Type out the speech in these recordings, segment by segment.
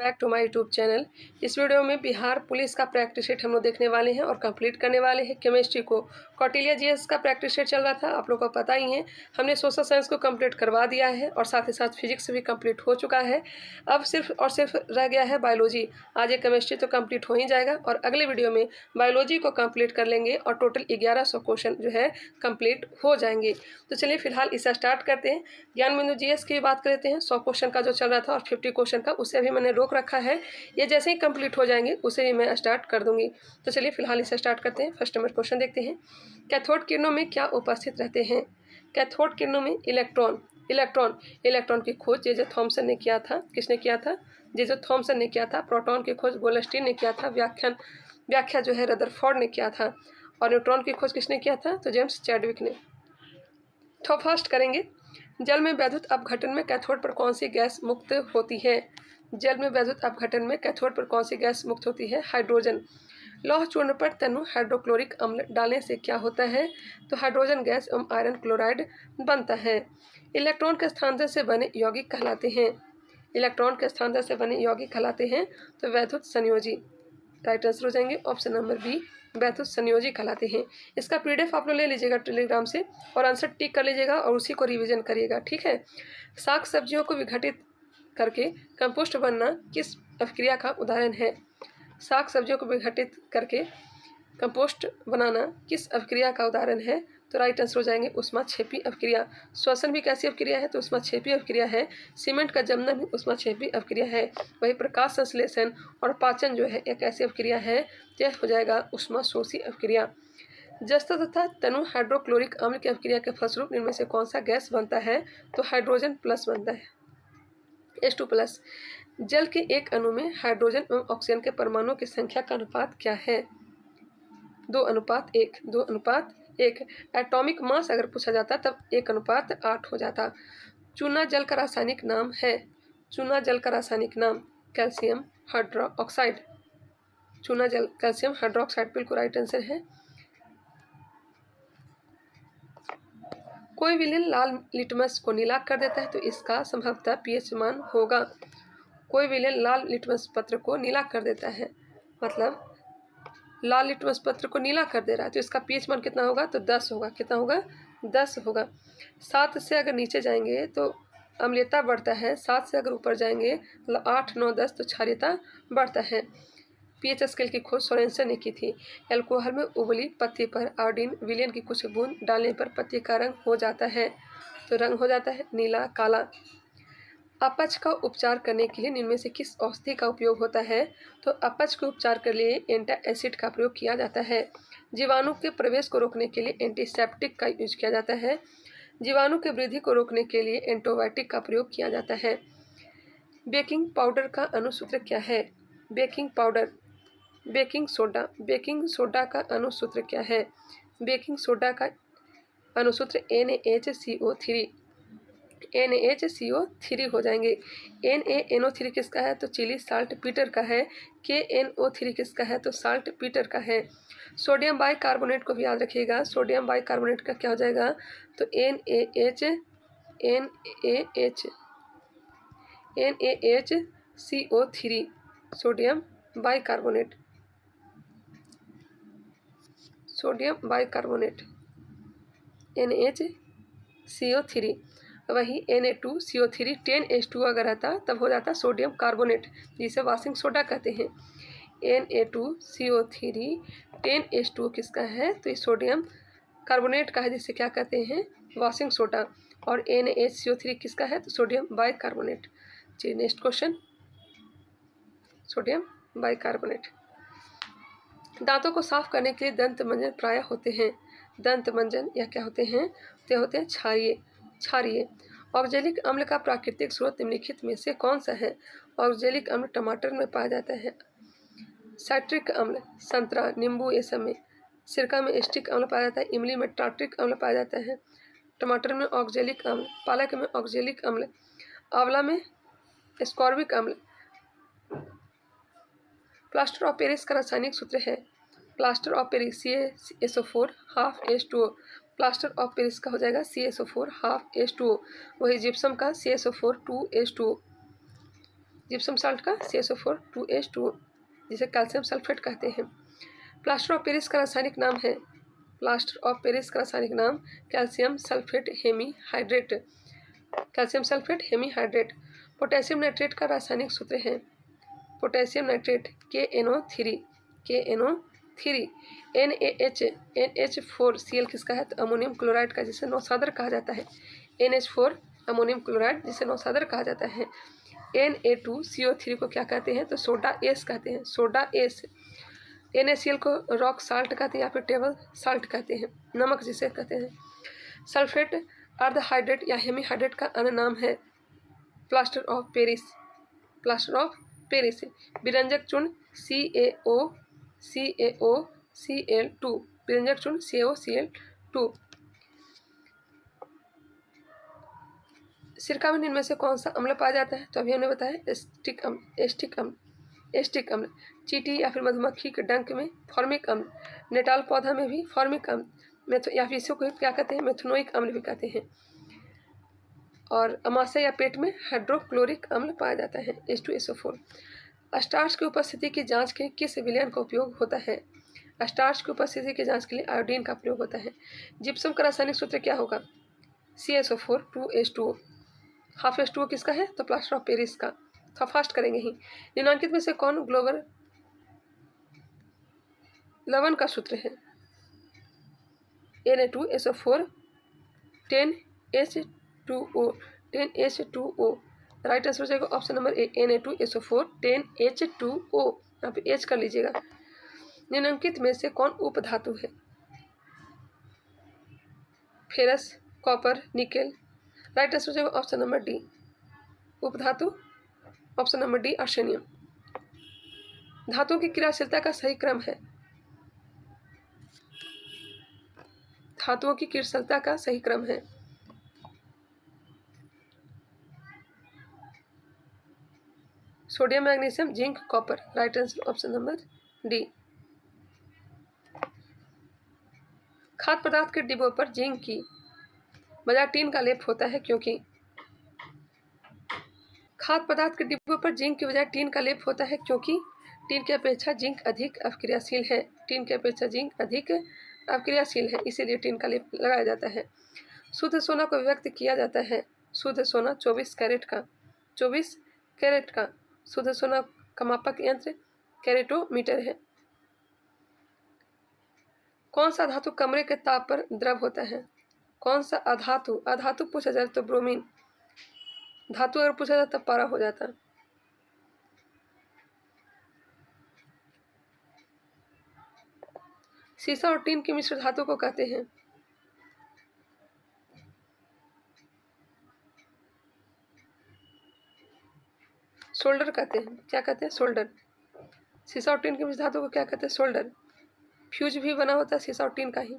Back to my YouTube channel. इस video में Bihar police का प्रैक्टिस सेट हम लोग देखने वाले हैं और कंप्लीट करने वाले हैं। केमिस्ट्री को कौटिल्य जीएस का प्रैक्टिस सेट चल रहा था, आप लोगों को पता ही है। हमने सोशल साइंस को कंप्लीट करवा दिया है और साथ ही साथ फिजिक्स भी कंप्लीट हो चुका है। अब सिर्फ और सिर्फ रह गया है बायोलॉजी। आज ये केमिस्ट्री तो कंप्लीट हो ही जाएगा और अगले वीडियो में बायोलॉजी को कंप्लीट कर लेंगे और टोटल 1100 क्वेश्चन जो है कंप्लीट हो जाएंगे। तो चलिए फिलहाल इसे स्टार्ट करते हैं। ज्ञान बिंदु जीएस की बात करते हैं। 100 क्वेश्चन का जो चल रहा था और 50 क्वेश्चन का, उसे अभी मैंने रोक रखा है। ये जैसे ही कंप्लीट हो जाएंगे उसे ही मैं स्टार्ट कर दूंगी। तो चलिए फिलहाल इसे स्टार्ट करते हैं। फर्स्ट नंबर क्वेश्चन देखते हैं। कैथोड किरणों में क्या उपस्थित रहते हैं? कैथोड किरणों में इलेक्ट्रॉन की खोज जे थॉमसन ने किया था। किसने किया था? जे थॉमसन ने किया था। प्रोटॉन की खोज गोल्डस्टीन ने किया था। व्याख्या जो है रदरफोर्ड ने किया था। और न्यूट्रॉन की खोज किसने किया था? तो जेम्स चैडविक ने। तो फर्स्ट करेंगे, जल में वैद्युत अपघटन में कैथोड पर कौन सी गैस मुक्त होती है? जल में वैद्युत अपघटन में कैथोड पर कौन सी गैस मुक्त होती है? हाइड्रोजन। लौह चूर्ण पर तनु हाइड्रोक्लोरिक अम्ल डालने से क्या होता है? तो हाइड्रोजन गैस एवं आयरन क्लोराइड बनता है। इलेक्ट्रॉन के स्थानांतर से बने यौगिक कहलाते हैं। इलेक्ट्रॉन के स्थानांतर से बने यौगिक कहलाते हैं तो वैद्युत संयोजी। राइट आंसर हो जाएंगे ऑप्शन नंबर बी, वैद्युत संयोजी कहलाते हैं। इसका पीडीएफ आप लोग ले लीजिएगा टेलीग्राम से और आंसर टिक कर लीजिएगा और उसी को रिवीजन करिएगा, ठीक है। साग सब्जियों को विघटित करके कंपोस्ट बनना किस अभिक्रिया का उदाहरण है? साग सब्जियों को विघटित करके कंपोस्ट बनाना किस अभिक्रिया का उदाहरण है? तो राइट आंसर हो जाएंगे ऊष्माक्षेपी अभिक्रिया। श्वसन भी कैसी अभिक्रिया है? तो ऊष्माक्षेपी अभिक्रिया है। सीमेंट का जमना भी ऊष्माक्षेपी अभिक्रिया है। वही प्रकाश संश्लेषण और पाचन जो है एक ऐसी अभिक्रिया है, यह हो जाएगा ऊष्माशोषी अभिक्रिया। जस्ता तथा तनु हाइड्रोक्लोरिक अम्ल की अभिक्रिया के फलस्वरूप इनमें से कौन सा गैस बनता है? तो हाइड्रोजन प्लस बनता है, H2+। जल के एक अणु में हाइड्रोजन एवं ऑक्सीजन के परमाणुओं की संख्या का अनुपात क्या है? 2:1। 2:1। एटॉमिक मास अगर पूछा जाता तब 1:8 हो जाता। चूना जल का रासायनिक नाम है। चूना जल का रासायनिक नाम कैल्शियम हाइड्रोक्साइड। चूना जल कैल्शियम हाइड्रोक्साइड बिल्कुल राइट आंसर है। कोई विलेन लाल लिटमस को नीला कर देता है तो इसका संभवतः पीएच मान होगा। कोई विलेन लाल लिटमस पत्र को नीला कर देता है, मतलब लाल लिटमस पत्र को नीला कर दे रहा है, तो इसका पीएच मान कितना होगा? तो 10 होगा। कितना होगा? 10 होगा। 7 से अगर नीचे जाएंगे तो अम्लीयता बढ़ता है। 7 से अगर ऊपर जाएंगे मतलब 8, 9, 10 तो क्षारीयता बढ़ता है। पीएच स्केल की खोज सोरेनसन ने की थी। एल्कोहल में उबली पत्ती पर आयोडीन विलेन की कुछ बूंद डालने पर पत्ती का रंग हो जाता है, तो रंग हो जाता है नीला काला। अपच का उपचार करने के लिए इनमें से किस औषधि का उपयोग होता है? तो अपच के उपचार के लिए एंटासिड का प्रयोग किया जाता है। जीवाणु के प्रवेश को रोकने के लिए एंटीसेप्टिक का यूज किया जाता है। जीवाणु की वृद्धि को रोकने के लिए एंटीबायोटिक का प्रयोग किया जाता है। बेकिंग पाउडर का अणुसूत्र क्या है? बेकिंग पाउडर, बेकिंग सोडा का अणुसूत्र क्या है? बेकिंग सोडा का अणुसूत्र NaHCO3। NaHCO3 हो जाएंगे। NaNO3 किसका है? तो चिली साल्ट पीटर का है। KNO3 किसका है? तो साल्ट पीटर का है। सोडियम बाइकार्बोनेट को भी याद रखिएगा। सोडियम बाइकार्बोनेट का क्या हो जाएगा? तो NaHCO3, sodium bicarbonate. Sodium bicarbonate NaCO3। वही Na2CO3 10H2 अगर रहता तब हो जाता सोडियम कार्बोनेट, जिसे वाशिंग सोडा कहते हैं। Na2CO3 10H2 किसका है? तो ये सोडियम कार्बोनेट का है, जिसे क्या कहते हैं? Washing soda. और NaHCO3 किसका है? तो सोडियम बाइकार्बोनेट। चलिए नेक्स्ट क्वेश्चन, सोडियम बाइकार्बोनेट। दांतों को साफ करने के लिए दंत मंजन प्रायः होते हैं। दंत मंजन या क्या होते हैं? तो होते हैं क्षारीय। ऑक्जेलिक अम्ल का प्राकृतिक स्रोत निम्नलिखित में से कौन सा है? ऑक्जेलिक अम्ल टमाटर में पाया जाता है। साइट्रिक अम्ल संतरा, नींबू, ये सब में। सिरका में एस्टिक अम्ल पाया जाता है। इमली में टार्ट्रिक अम्ल पाया जाता है। टमाटर में ऑक्जेलिक अम्ल, पालक में ऑक्जेलिक अम्ल, आंवला में एस्कॉर्बिक अम्ल। प्लास्टर ऑफ पेरिस का रासायनिक सूत्र है। Plaster of Paris CaSO4 ½ H2O। Plaster of Paris का हो जाएगा CaSO4 ½ H2O। वही जिप्सम का CaSO4 2H2O। जिप्सम साल्ट का CaSO4 2H2O, जिसे कैल्शियम सल्फेट कहते हैं। प्लास्टर ऑफ पेरिस का रासायनिक नाम है, प्लास्टर ऑफ पेरिस का रासायनिक नाम calcium sulphate hemihydrate, calcium sulphate hemihydrate. Potassium nitrate का रासायनिक सूत्र है potassium nitrate KNO3, KNO3। NaH4Cl किसका है, तो अमोनियम क्लोराइड का, जिसे नौसादर कहा जाता है। NH4 अमोनियम क्लोराइड, जिसे नौसादर कहा जाता है। Na2CO3 को क्या कहते हैं, तो सोडा एस कहते हैं, सोडा एस। NaCl को रॉक साल्ट कहते हैं या फिर टेबल साल्ट कहते हैं, नमक जिसे कहते हैं। सल्फेट अर्धहाइड्रेट या हेमीहाइड्रेट का अन्य नाम है plaster of Paris, plaster of Paris. विरंजक चूर्ण CaOCl2, विरंजक चूर्ण CaOCl2। सिरका में इनमें से कौन सा अम्ल पाया जाता है, तो अभी हमने बताया एस्टिक अम्ल। चींटी या फिर मधुमक्खी के डंक में फॉर्मिक अम्ल, नेटाल पौधा में भी फॉर्मिक अम्ल, या फिर इसको क्या कहते हैं, मेथनोइक अम्ल भी कहते हैं। और अमाशय या पेट में हाइड्रोक्लोरिक अम्ल पाया जाता है H2SO4। स्टार्च की उपस्थिति की जांच के किस विलयन का उपयोग होता है, स्टार्च की उपस्थिति की जांच के लिए आयोडीन का प्रयोग होता है। जिप्सम का रासायनिक सूत्र क्या होगा, CaSO4 2H2O। हाफ H2O किसका है, तो प्लास्टर ऑफ पेरिस का। तो फास्ट करेंगे ही। निम्नलिखित में से कौन ग्लोबल लवण का सूत्र है, Na2SO4 10H2O, 10H2O। Right answer हो जाएगा option number A, Na2SO4 10H2O। यहाँ पे H कर लीजिएगा। निम्नलिखित में से कौन उपधातु है, ferrous, copper, nickel. Right answer हो जाएगा ऑप्शन नंबर डी, उपधातु ऑप्शन नंबर डी आर्सेनियम। धातुओं की क्रियाशीलता का सही क्रम है, धातुओं की क्रियाशीलता का सही क्रम है sodium, magnesium, zinc, copper. Right answer option number D. खाद्य पदार्थ के डिब्बों पर जिंक की बजाय टीन का लेप होता है क्योंकि, खाद्य पदार्थ के डिब्बों पर जिंक की बजाय टीन का लेप होता है क्योंकि टीन की अपेक्षा जिंक अधिक अपक्रियाशील है, टीन की अपेक्षा जिंक अधिक अपक्रियाशील है, इसीलिए टीन का लेप लगाया जाता है। शुद्ध सोना को व्यक्त किया जाता है, शुद्ध सोना 24 कैरेट का, 24 कैरेट का शुद्ध सोना का मापक यंत्र कैरेटोमीटर है। कौन सा धातु कमरे के ताप पर द्रव होता है, कौन सा अधातु, अधातु पूछा जाए तो ब्रोमीन, धातु अगर पूछा जाए तब पारा हो जाता। सीसा और टीन की मिश्र धातु को कहते हैं, सोल्डर कहते हैं। क्या कहते हैं, सोल्डर। सीसा और टीन की मिश्र धातु को क्या कहते हैं, सोल्डर। फ्यूज भी बना होता है सीसा और टीन का ही।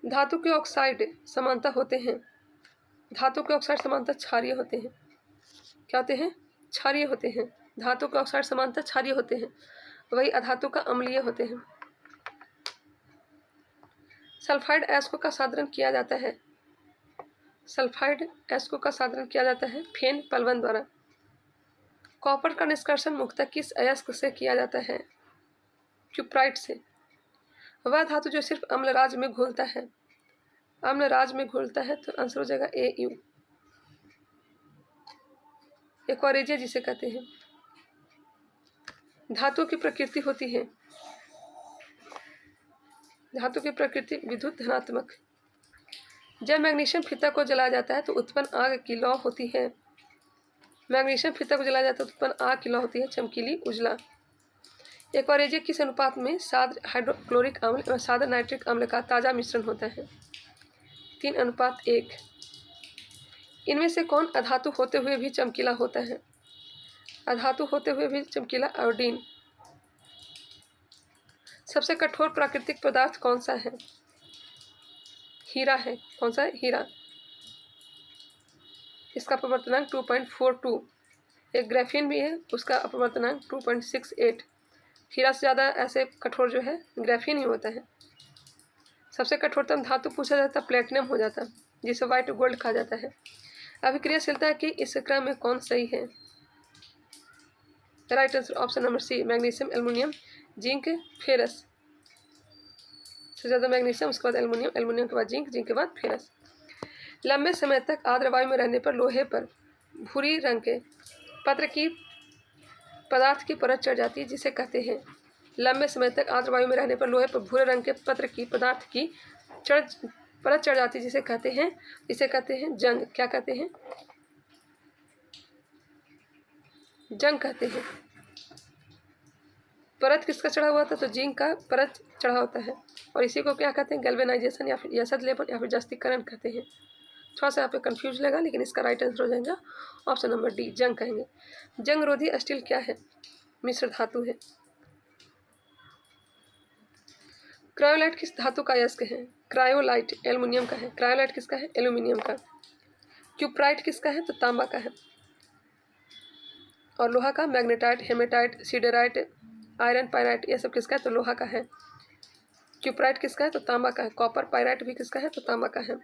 धातु के ऑक्साइड समानता होते हैं, धातु के ऑक्साइड समानता क्षारीय होते हैं। क्या होते हैं, क्षारीय होते हैं। धातु के ऑक्साइड समानता क्षारीय होते हैं, वही अधातु का अम्लीय होते हैं। सल्फाइड एस्को का साधारण किया जाता है, सल्फाइड एस्को का साधारण किया जाता है फेन पलवन द्वारा। कॉपर का निष्कर्षण मुख्यतः किस अयस्क से किया जाता है, क्यूप्राइट से। वह धातु जो सिर्फ अम्लराज में घुलता है, अम्लराज में घुलता है, तो आंसर हो जाएगा AU, एक्वारेजिया जिसे कहते हैं। धातु की प्रकृति होती है, धातु की प्रकृति विद्युत धनात्मक। जब मैग्नीशियम फीता को जलाया जाता है तो उत्पन्न आग की लौ होती है, मैग्नीशियम फीता को जलाया जाता है तो उत्पन्न आग की लौ होती है चमकीली उजला। एक्वारेजिया किस अनुपात में साद्र हाइड्रोक्लोरिक अम्ल एवं साद्र नाइट्रिक अम्ल का ताज़ा मिश्रण होता है, 3:1। इनमें से कौन अधातु होते हुए भी चमकीला होता है, अधातु होते हुए भी चमकीला, आयोडीन। सबसे कठोर प्राकृतिक पदार्थ कौन सा है, हीरा है। कौन सा है, हीरा। इसका अपवर्तनांक 2.42। एक ग्राफीन भी है, उसका अपवर्तनांक 2.68। हीरा से ज़्यादा ऐसे कठोर जो है ग्राफीन ही होता है। सबसे कठोरतम धातु पूछा जाता प्लेटिनम हो जाता, जिसे व्हाइट गोल्ड कहा जाता है। अभिक्रियाशीलता की इस क्रम में कौन सही है, the right answer option number C, magnesium, aluminium, zinc, ferrous. सबसे ज़्यादा मैग्नीशियम, उसके बाद एल्युमिनियम, एल्युमिनियम के बाद जिंक, जिंक के बाद फेरस। लंबे समय तक आर्द्र वायु में रहने पर लोहे पर भूरी रंग के पत्र की पदार्थ की परत चढ़ जाती है, जिसे कहते हैं। लंबे समय तक आर्द्र वायु में रहने पर लोहे पर भूरे रंग के पत्र की पदार्थ की परत चढ़ जाती है, जिसे कहते हैं, इसे कहते हैं जंग। क्या कहते हैं? जंग कहते हैं। परत किसका चढ़ा हुआ था? तो जिंक का परत चढ़ा होता है, और इसी को क्या कहते हैं? गैल्वेनाइजेशन या फिर यसद लेपन या फिर जस्तीकरण कहते हैं। थोड़ा सा यहाँ पे कंफ्यूज लगा, लेकिन इसका राइट आंसर हो जाएगा ऑप्शन नंबर डी, जंग कहेंगे। जंग रोधी स्टील क्या है? मिश्र धातु है। क्रायोलाइट किस धातु का अयस्क है? क्रायोलाइट एल्युमिनियम का है। क्रायोलाइट किसका है? एल्युमिनियम का। क्यूप्राइट किसका है? तो तांबा का है। और लोहा का magnetite, haematite, siderite, iron pyrite, ये सब किसका है? तो लोहा का है। क्यूप्राइट किसका है? तो तांबा का है। कॉपर पायराइट भी किसका है? तो तांबा का है।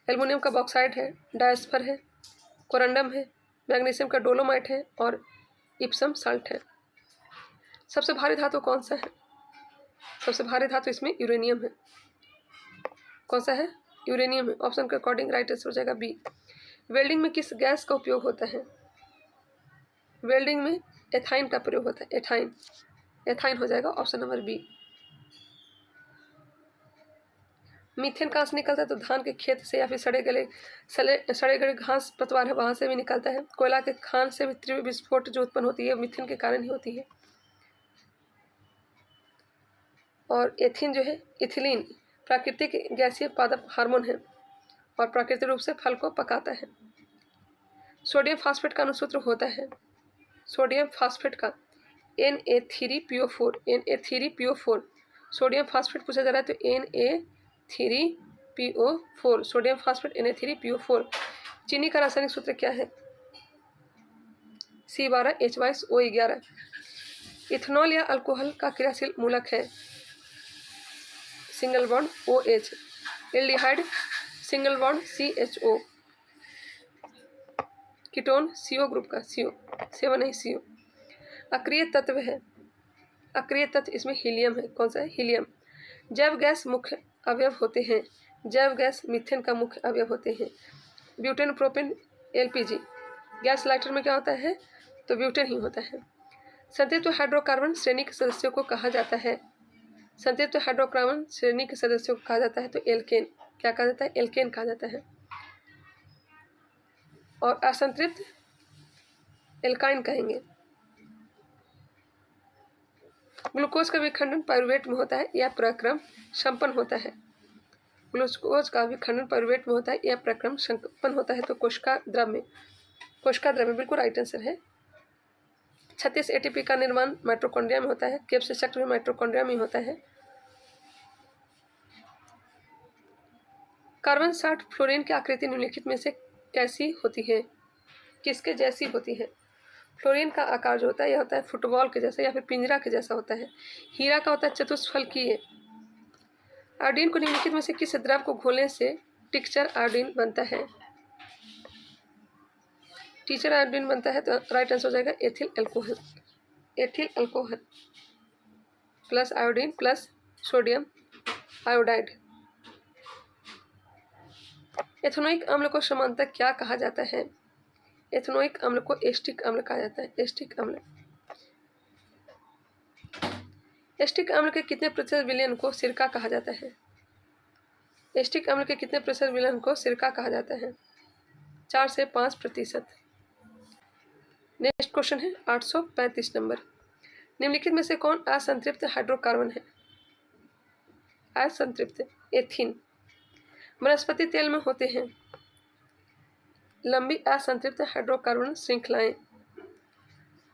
एल्युमिनियम का बॉक्साइड है, डायस्पर है, कोरंडम है, मैग्नीशियम का डोलोमाइट है, और इप्सम साल्ट है। सबसे भारी धातु कौन सा है? सबसे भारी धातु इसमें यूरेनियम है। कौन सा है? यूरेनियम है। ऑप्शन के अकॉर्डिंग राइट आंसर हो जाएगा बी। वेल्डिंग में किस गैस का उपयोग होता है? वेल्डिंग में एथाइन का प्रयोग होता है। एथाइन, एथाइन हो जाएगा ऑप्शन नंबर बी। मीथेन कहाँ से निकलता है? तो धान के खेत से, या फिर सड़े गले घास पतवार है वहां से भी निकलता है। कोयला के खान से भी तीव्र विस्फोट जो उत्पन्न होती है मीथेन के कारण ही होती है। और एथिन जो है, इथिलीन, प्राकृतिक गैसीय पादप हार्मोन है और प्राकृतिक रूप से फल को पकाता है। सोडियम फास्फेट का अनुसूत्र होता है। सोडियम फास्फेट का Na3PO4, Na3PO4। सोडियम फास्फेट पूछा जा रहा है तो Na3PO4, सोडियम फास्फेट Na3PO4। चीनी का रासायनिक सूत्र क्या है? C12H22O11। इथेनॉल या अल्कोहल का क्रियाशील मूलक है? Single bond OH। Aldehyde single bond CHO। Ketone CO group का, CO 7 नहीं CO। अक्रिय तत्व है, अक्रिय तत्व इसमें हीलियम है। कौन सा है? हीलियम। जैव गैस मुख्य अवयव होते हैं। जैव गैस मीथेन का मुख्य अवयव होते हैं। Butane, propane, LPG। Gas lighter में क्या होता है? तो ब्यूटेन ही होता है। संतृप्त हाइड्रोकार्बन श्रेणी के सदस्यों को कहा जाता है। संतृप्त हाइड्रोकार्बन श्रेणी के सदस्यों को कहा जाता है तो एल्केन। क्या कहा जाता है? एल्केन कहा जाता है। और असंतृप्त एल्काइन कहेंगे। ग्लूकोज का विखंडन पाइरुवेट में होता है, यह प्रक्रम संपन्न होता है। ग्लूकोज का विखंडन पाइरुवेट में होता है, यह प्रक्रम संपन्न होता है तो कोशिका द्रव में। कोशिका द्रव में बिल्कुल राइट आंसर है। 36 ATP का निर्माण माइटोकॉन्ड्रिया में होता है। क्रेब्स चक्र में माइटोकॉन्ड्रिया में होता है। कार्बन 60 फ्लोरीन की आकृति निम्नलिखित में से कैसी होती है? किसके जैसी होती है? फ्लोरीन का आकार जो होता है यह होता है फुटबॉल के जैसा या फिर पिंजरा के जैसा होता है। हीरा का होता है चतुष्फलकीय। आयोडीन को निम्नलिखित में से किस द्रव को घोलने से टिक्चर आयोडीन बनता है? टीचर आयोडीन बनता है तो राइट आंसर हो जाएगा ethyl alcohol. Ethyl alcohol plus iodine plus sodium iodide. Ethanoic अम्ल को समानतः क्या कहा जाता है? एथेनोइक अम्ल को एस्टिक अम्ल कहा जाता है। एस्टिक अम्ल। एस्टिक अम्ल के कितने प्रतिशत विलयन को सिरका कहा जाता है? एस्टिक अम्ल के कितने प्रतिशत विलयन को सिरका कहा जाता है? 4 से 5%। नेक्स्ट क्वेश्चन है 835 नंबर। निम्नलिखित में से कौन असंतृप्त हाइड्रोकार्बन है? असंतृप्त एथीन। वनस्पति तेल में होते हैं लंबी असंतृप्त हाइड्रोकार्बन श्रृंखलाएं।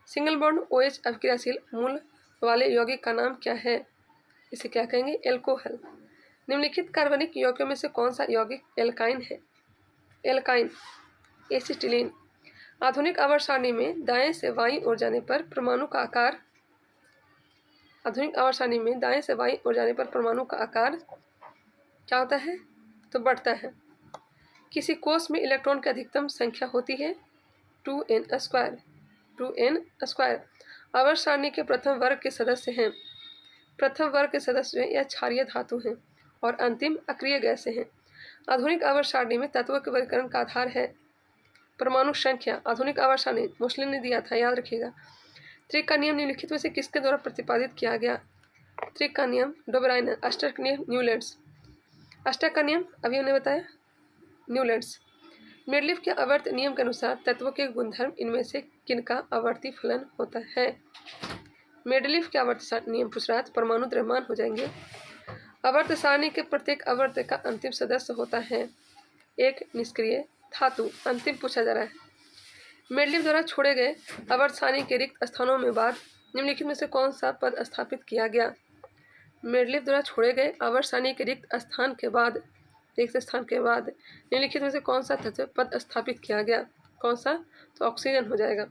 सिंगल बॉन्ड OH अभिक्रियाशील मूल वाले यौगिक का नाम क्या है? इसे क्या कहेंगे? एल्कोहल। निम्नलिखित कार्बनिक यौगिकों में से कौन सा यौगिक एल्काइन है? Alkyne acetylene. आधुनिक आवर्त सारणी में दाएं से बाईं ओर जाने पर परमाणु का आकार, आधुनिक आवर्त सारणी में दाएं से बाईं ओर जाने पर परमाणु का आकार क्या होता है? तो बढ़ता है। किसी कोष में इलेक्ट्रॉन की अधिकतम संख्या होती है 2n²। 2n²। आवर्त सारणी के प्रथम वर्ग के सदस्य हैं। प्रथम वर्ग के सदस्य हैं या क्षारीय धातु हैं और अंतिम अक्रिय गैसें हैं। आधुनिक आवर्त सारणी में तत्वों के वर्गीकरण का आधार है परमाणु संख्या। आधुनिक आवर्त सारणी मुस्लिम ने दिया था, याद रखिएगा। त्रिक का नियम निम्नलिखित में से किसके द्वारा प्रतिपादित किया गया? त्रिक का नियम डोबराइनर। अष्टक का नियम न्यूलैंड्स। अष्टक का नियम अभी हमने बताया न्यूलैंड्स। मेडलिफ के आवर्त नियम के अनुसार तत्वों के गुणधर्म इनमें से किनका आवर्ती फलन होता है? मेडलिफ के आवर्त नियम पूछ रहा है तो परमाणु द्रव्यमान हो जाएंगे। आवर्त सारणी के प्रत्येक आवर्त का अंतिम सदस्य होता है एक निष्क्रिय धातु। अंतिम पूछा जा रहा है। मेडलिफ द्वारा छोड़े गए आवर्त सारणी के रिक्त स्थानों में बाद निम्नलिखित में से कौन सा पद स्थापित किया गया? मेडलिफ द्वारा छोड़े गए आवर्त सारणी के रिक्त स्थान के बाद निम्नलिखित में से कौन सा तत्व पद स्थापित किया गया? कौन सा? तो ऑक्सीजन हो जाएगा।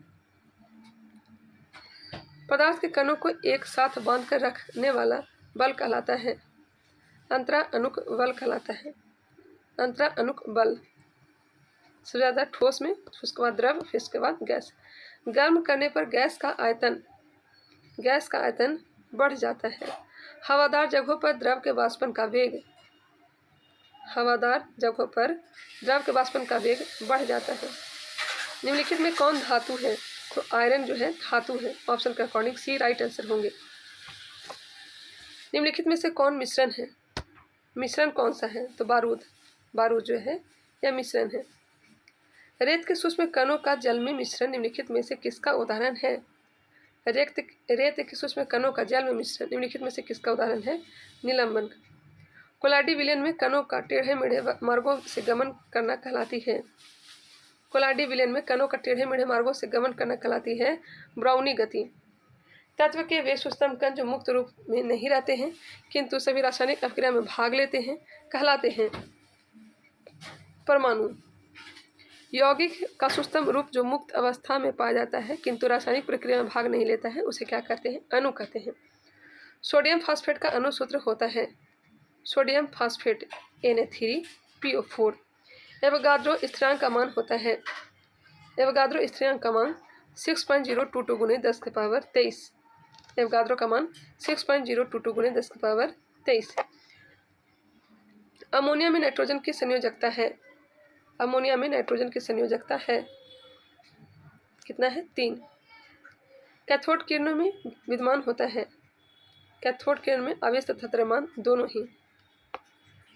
पदार्थ के कणों को एक साथ बांधकर रखने वाला बल कहलाता है अंतराअणुक बल कहलाता है। अंतराअणुक बल सबसे ज़्यादा ठोस में, उसके बाद द्रव, फिर उसके बाद गैस। गर्म करने पर गैस का आयतन बढ़ जाता है। हवादार जगहों पर द्रव के वाष्पन का वेग बढ़ जाता है। निम्नलिखित में कौन धातु है? तो आयरन जो है धातु है। ऑप्शन के अकॉर्डिंग सी राइट आंसर होंगे। निम्नलिखित में से कौन मिश्रण है? मिश्रण कौन सा है? तो बारूद जो है यह मिश्रण है। रेत के सूक्ष्म कणों का जल में मिश्रण निम्नलिखित में से किसका उदाहरण है? रेत के सूक्ष्म कणों का जल में मिश्रण निम्नलिखित में से किसका उदाहरण है? निलंबन। कोलाडी विलयन में कणों का टेढ़े मेढ़े मार्गों से गमन करना कहलाती है। कोलाडी विलयन में कणों का टेढ़े मेढ़े मार्गों से गमन करना कहलाती है ब्राउनी गति। तत्व के वे सूक्ष्म कण जो मुक्त रूप में नहीं रहते हैं किंतु सभी रासायनिक अभिक्रिया में भाग लेते हैं कहलाते हैं परमाणु। यौगिक का सूक्ष्म रूप जो मुक्त अवस्था में पाया जाता है किंतु रासायनिक प्रक्रिया में भाग नहीं लेता है उसे क्या कहते हैं? अणु कहते हैं। सोडियम फास्फेट का अणु सूत्र होता है सोडियम फास्फेट Na3PO4। एवोगाड्रो स्थिरांक का मान होता है एवोगाड्रो स्थिरांक का मान 6.022 गुणे 10 की पावर 23। एवोगाड्रो का मान 6.022 गुणे 10 की पावर 23। अमोनिया में नाइट्रोजन की संयोजकता है कितना है? 3। कैथोड किरणों में विद्यमान होता है कैथोड किरण में आवेश तथा द्रव्यमान दोनों ही।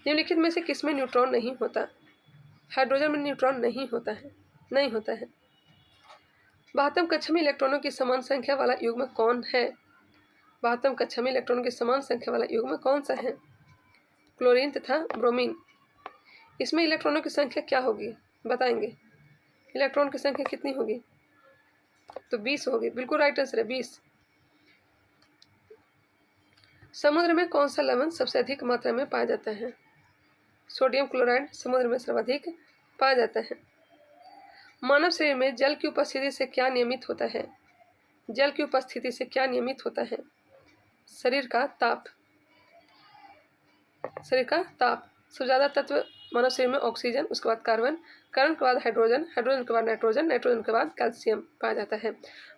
निम्नलिखित में से किसमें न्यूट्रॉन नहीं होता? हाइड्रोजन में न्यूट्रॉन नहीं होता है 72 कक्षा में इलेक्ट्रॉनों की समान संख्या वाला युग्म कौन है? 72 कक्षा में इलेक्ट्रॉनों की समान संख्या वाला युग्म कौन सा है? क्लोरीन तथा ब्रोमीन। इसमें इलेक्ट्रॉनों की संख्या क्या होगी बताएंगे? इलेक्ट्रॉन की संख्या कितनी होगी? तो 20 होगी। बिल्कुल राइट आंसर है 20। समुद्र में कौन सा लवण सबसे अधिक मात्रा में पाया जाता है? सोडियम क्लोराइड समुद्र में सर्वाधिक पाया जाता है। मानव शरीर में जल की उपस्थिति से क्या नियमित होता है? शरीर का ताप। सबसे ज़्यादा तत्व मानव शरीर में ऑक्सीजन, उसके बाद कार्बन के बाद हाइड्रोजन के बाद नाइट्रोजन के बाद कैल्शियम पाया जाता है।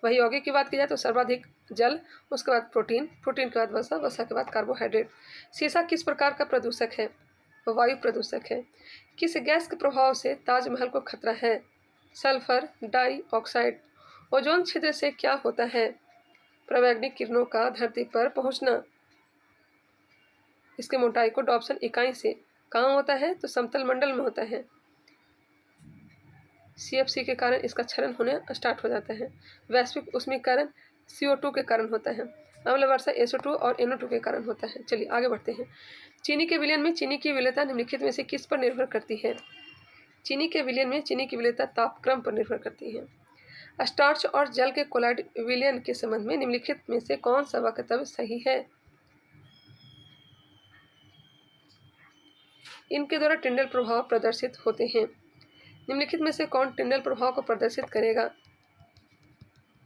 वही यौगिक की बात की जाए तो सर्वाधिक जल, उसके बाद प्रोटीन के बाद वसा के बाद कार्बोहाइड्रेट। सीसा किस प्रकार का प्रदूषक है? वायु प्रदूषक है। किस गैस के प्रभाव से ताजमहल को खतरा है? Sulphur dioxide. ओजोन छिद्र से क्या होता है? परावैंगनिक किरणों का धरती पर पहुंचना। इसकी मोटाई को डॉप्सन इकाई से कहाँ होता है? तो समतल मंडल में होता है। CFC के कारण इसका क्षरण होने स्टार्ट हो जाता है। वैश्विक उष्मीकरण CO2 के कारण होता है। अम्ल वर्षा SO2 और NO2 के कारण होता है। चलिए आगे बढ़ते हैं। चीनी के विलयन में चीनी की विलेयता निम्नलिखित में से किस पर निर्भर करती है? चीनी के विलयन में चीनी की विलेयता तापक्रम पर निर्भर करती है। स्टार्च और जल के कोलाइड विलयन के संबंध में निम्नलिखित में से कौन सा वक्तव्य सही है? इनके द्वारा टिंडल प्रभाव प्रदर्शित होते हैं। निम्नलिखित में से कौन टिंडल प्रभाव को प्रदर्शित करेगा?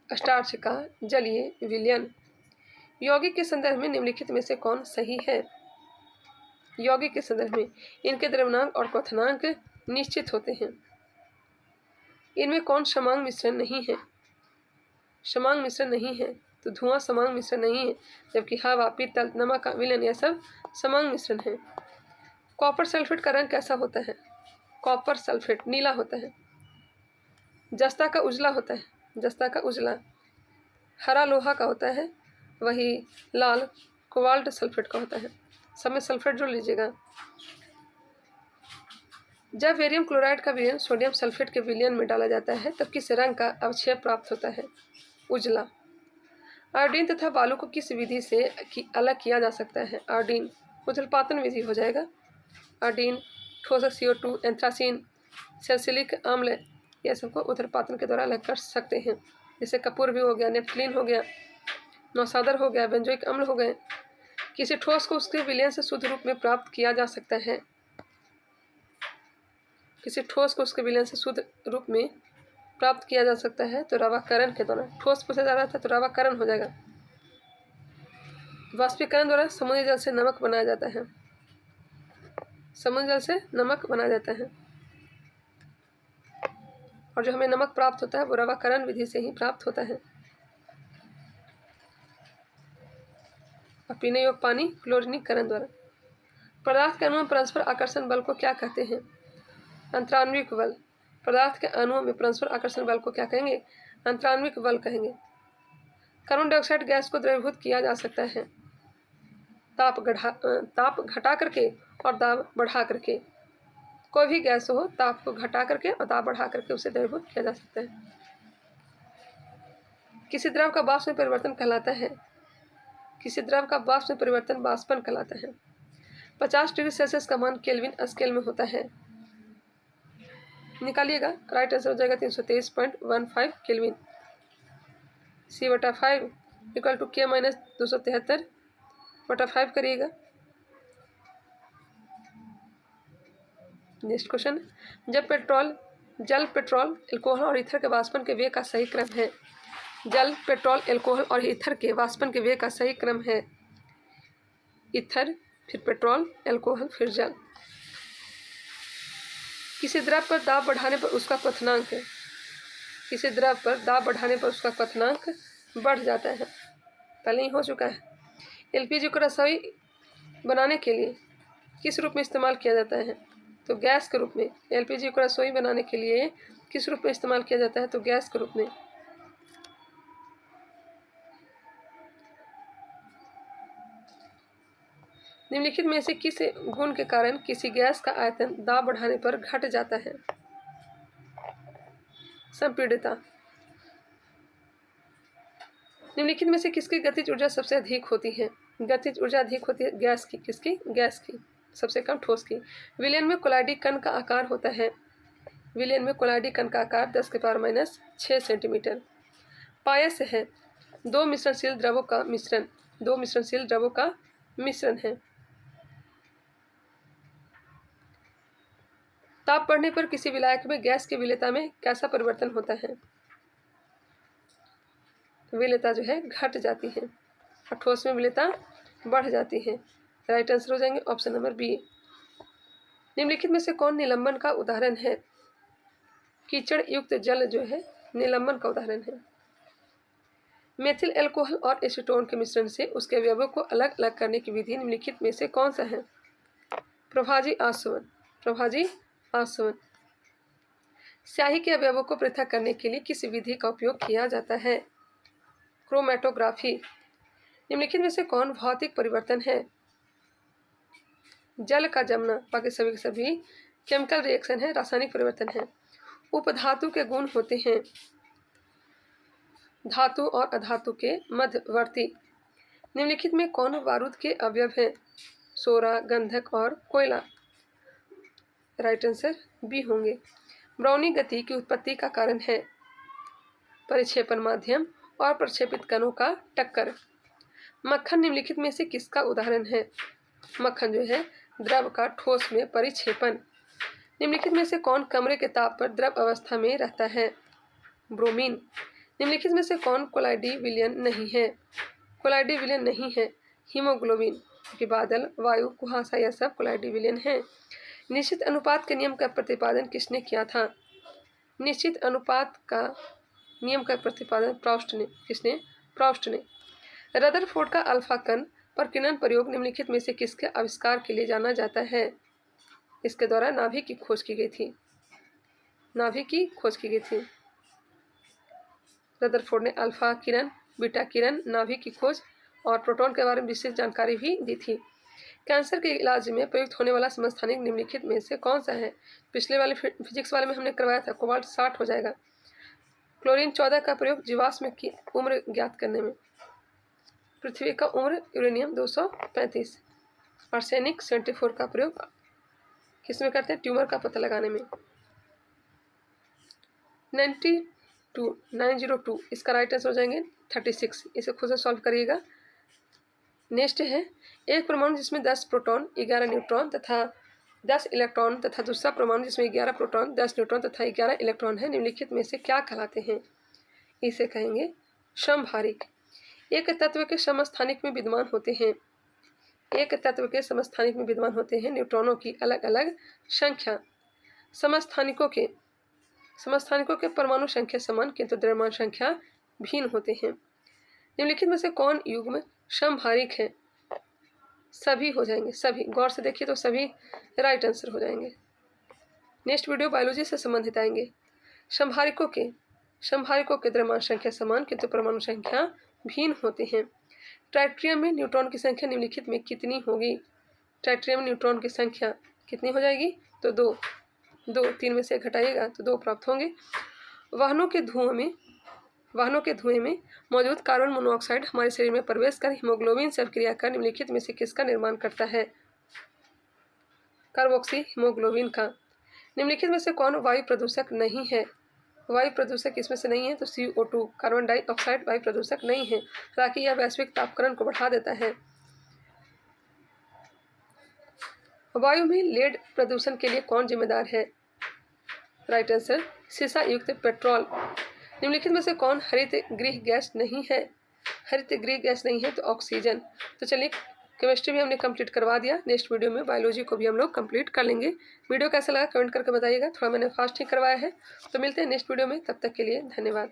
स्टार्च का जलीय विलयन। यौगिक के संदर्भ में निम्नलिखित में से कौन सही है? यौगिक के संदर्भ में इनके द्रव्यनांक और क्वथनांक निश्चित होते हैं। इनमें कौन समान मिश्रण नहीं है? समान मिश्रण नहीं है, तो धुआं समान मिश्रण नहीं है, जबकि हवा, पीतल, नमक, विलयन यह सब समान मिश्रण है। कॉपर सल्फेट का रंग कैसा होता है? कॉपर सल्फेट नीला होता है। जस्ता का उजला होता है, जस्ता का उजला। हरा लोहा का होता है, वही लाल कोबाल्ट सल्फेट का होता है। सब में सल्फेट जोड़ लीजिएगा। जब बेरियम क्लोराइड का विलयन सोडियम सल्फेट के विलयन में डाला जाता है तब किस रंग का अवक्षेप प्राप्त होता है? उजला। आयोडीन तथा बालू को किस विधि से अलग किया जा सकता है? आयोडीन उथलपातन विधि हो जाएगा। आयोडीन, ठोस CO2, एंथ्रासीन, सैलिसिलिक अम्ल, यह सबको उथलपातन के द्वारा अलग कर सकते हैं। जैसे कपूर भी हो गया, नेफ्थलीन हो गया, नौसादर हो गया, बेंजोइक अम्ल हो गए। किसी ठोस को उसके विलयन से शुद्ध रूप में प्राप्त किया जा सकता है। किसी ठोस को उसके विलयन से शुद्ध रूप में प्राप्त किया जा सकता है तो रवाकरण के द्वारा। ठोस पूछा जा रहा था तो रवाकरण हो जाएगा। वाष्पीकरण द्वारा समुद्री जल से नमक बनाया जाता है। समुद्री जल से नमक बनाया जाता है, और जो हमें नमक प्राप्त होता है वो रवाकरण विधि से ही प्राप्त होता है। और पीने योग्य पानी क्लोरीनीकरण द्वारा। पदार्थ के अणुओं में परस्पर आकर्षण बल को क्या कहते हैं? अंतराण्विक बल। पदार्थ के अणुओं में परस्पर आकर्षण बल को क्या कहेंगे? अंतराण्विक बल कहेंगे। कार्बन डाइऑक्साइड गैस को द्रवीभूत किया जा सकता है ताप घटा करके और दाब बढ़ा करके। कोई भी गैस हो, ताप को घटा करके और दाब बढ़ा करके उसे द्रवीभूत किया जा सकता है। किसी द्रव का वाष्प में परिवर्तन कहलाता है? किसी द्रव का वाष्प में परिवर्तन वाष्पन कहलाता है। 50 डिग्री सेल्सियस का मान केल्विन स्केल में होता है। निकालिएगा, राइट आंसर हो जाएगा 323.15 kelvin. C/5 equal to K - 273/5 करिएगा। नेक्स्ट क्वेश्चन, जल, पेट्रोल, एल्कोहल और ईथर के वाष्पन के वेग का सही क्रम है। जल, पेट्रोल, एल्कोहल और ईथर के वाष्पन के वेग का सही क्रम है ईथर, फिर पेट्रोल, एल्कोहल, फिर जल। किसी द्रव पर दाब बढ़ाने पर उसका क्वथनांक, किसी द्रव पर दाब बढ़ाने पर उसका क्वथनांक बढ़ जाता है। पहले ही हो चुका है। LPG को रसोई बनाने के लिए किस रूप में इस्तेमाल किया जाता है? तो गैस के रूप में। LPG को रसोई बनाने के लिए किस रूप में इस्तेमाल किया जाता है? तो गैस के रूप में। निम्नलिखित में से किस गुण के कारण किसी गैस का आयतन दाब बढ़ाने पर घट जाता है? संपीड़ितता। निम्नलिखित में से किसकी गतिज ऊर्जा सबसे अधिक होती है? गतिज ऊर्जा अधिक होती है गैस की। किसकी? गैस की। सबसे कम ठोस की। विलयन में कोलाइडी कण का आकार होता है। विलयन में कोलाइडी कण का आकार 10⁻⁶ सेंटीमीटर। पायस है दो मिश्रणशील द्रवों का मिश्रण। दो मिश्रणशील द्रवों का मिश्रण है। ताप बढ़ने पर किसी विलायक में गैस की विलेयता में कैसा परिवर्तन होता है? विलेयता जो है घट जाती है और ठोस में विलेयता बढ़ जाती है। राइट आंसर हो जाएंगे ऑप्शन नंबर बी। निम्नलिखित में से कौन निलंबन का उदाहरण है? कीचड़ युक्त जल जो है निलंबन का उदाहरण है। मेथिल अल्कोहल और एसीटोन के मिश्रण से उसके अवयवों को अलग अलग करने की विधि निम्नलिखित में से कौन सा है? प्रभाजी आसवन। प्रभाजी आसवन। स्याही के अवयवों को पृथक करने के लिए किस विधि का उपयोग किया जाता है? क्रोमेटोग्राफी। निम्नलिखित में से कौन भौतिक परिवर्तन है? जल का जमना, बाकी सभी के सभी केमिकल रिएक्शन है, रासायनिक परिवर्तन है। उपधातु के गुण होते हैं धातु और अधातु के मध्यवर्ती। निम्नलिखित में कौन बारूद के अवयव हैं? सोरा, गंधक और कोयला। राइट आंसर बी होंगे। ब्राउनी गति की उत्पत्ति का कारण है परिक्षेपण माध्यम और प्रक्षेपित कणों का टक्कर। मक्खन निम्नलिखित में से किसका उदाहरण है? मक्खन जो है द्रव का ठोस में परिक्षेपण। निम्नलिखित में से कौन कमरे के ताप पर द्रव अवस्था में रहता है? ब्रोमीन। निम्नलिखित में से कौन कोलाइडी विलयन नहीं है? कोलाइडी विलयन नहीं है हीमोग्लोबिन, क्योंकि बादल, वायु, कुहासा यह सब कोलाइडी विलयन है। निश्चित अनुपात के नियम का प्रतिपादन किसने किया था? निश्चित अनुपात का नियम का प्रतिपादन प्राउस्ट ने, किसने? प्राउस्ट ने। रदरफोर्ड का अल्फा कण पर किरण प्रयोग निम्नलिखित में से किसके आविष्कार के लिए जाना जाता है? इसके द्वारा नाभिक की खोज की गई थी। नाभिक की खोज की गई थी। रदरफोर्ड ने अल्फा किरण, बीटा किरण, नाभिक की खोज और प्रोटॉन के बारे में विशेष जानकारी भी दी थी। कैंसर के इलाज में प्रयुक्त होने वाला समस्थानिक निम्नलिखित में से कौन सा है? पिछले वाले फिजिक्स वाले में हमने करवाया था, कोबाल्ट 60 हो जाएगा। क्लोरीन 14 का प्रयोग जीवाश्म की उम्र ज्ञात करने में। पृथ्वी का उम्र यूरेनियम 235। आर्सेनिक 74 का प्रयोग किसमें करते हैं? ट्यूमर का पता लगाने में। 902 इसका राइट आंसर हो जाएंगे 36। इसे खुद से सॉल्व करिएगा। नेक्स्ट है, एक परमाणु जिसमें 10 प्रोटॉन 11 न्यूट्रॉन तथा 10 इलेक्ट्रॉन तथा दूसरा परमाणु जिसमें 11 प्रोटॉन 10 न्यूट्रॉन तथा 11 इलेक्ट्रॉन है, निम्नलिखित में से क्या कहलाते हैं? इसे कहेंगे समभारिक। एक तत्व के समस्थानिक में विद्यमान होते हैं। एक तत्व के समस्थानिक में विद्यमान होते हैं न्यूट्रॉनों की अलग अलग संख्या। समस्थानिकों के परमाणु संख्या समान किंतु द्रव्यमान संख्या भिन्न होते हैं। निम्नलिखित में से कौन युग्म समभारिक है? सभी हो जाएंगे, सभी। गौर से देखिए तो सभी राइट आंसर हो जाएंगे। नेक्स्ट वीडियो बायोलॉजी से संबंधित आएंगे। समभारिकों के द्रव्यमान संख्या समान किंतु परमाणु संख्या भिन्न होते हैं। ट्राइट्रियम में न्यूट्रॉन की संख्या निम्नलिखित में कितनी होगी? ट्राइट्रियम में न्यूट्रॉन की संख्या कितनी हो जाएगी? तो 2। 3 में से घटाइएगा तो 2 प्राप्त होंगे। वाहनों के धुएं में मौजूद कार्बन मोनोऑक्साइड हमारे शरीर में प्रवेश कर हीमोग्लोबिन से अभिक्रिया कर निम्नलिखित में से किसका निर्माण करता है? कार्बोक्सी हीमोग्लोबिन का। निम्नलिखित में से कौन वायु प्रदूषक नहीं है? वायु प्रदूषक इसमें से नहीं है तो CO2 कार्बन डाइऑक्साइड वायु प्रदूषक नहीं है, हालांकि यह वैश्विक तापक्रम को बढ़ा देता है। वायु में लेड प्रदूषण के लिए कौन जिम्मेदार है? राइट आंसर सीसा युक्त पेट्रोल। निम्नलिखित में से कौन हरित गृह गैस नहीं है? हरित गृह गैस नहीं है तो ऑक्सीजन। तो चलिए, केमिस्ट्री भी हमने कंप्लीट करवा दिया। नेक्स्ट वीडियो में बायोलॉजी को भी हम लोग कंप्लीट कर लेंगे। वीडियो कैसा लगा कमेंट करके बताइएगा। थोड़ा मैंने फास्ट ही करवाया है। तो मिलते हैं नेक्स्ट वीडियो में, तब तक के लिए धन्यवाद।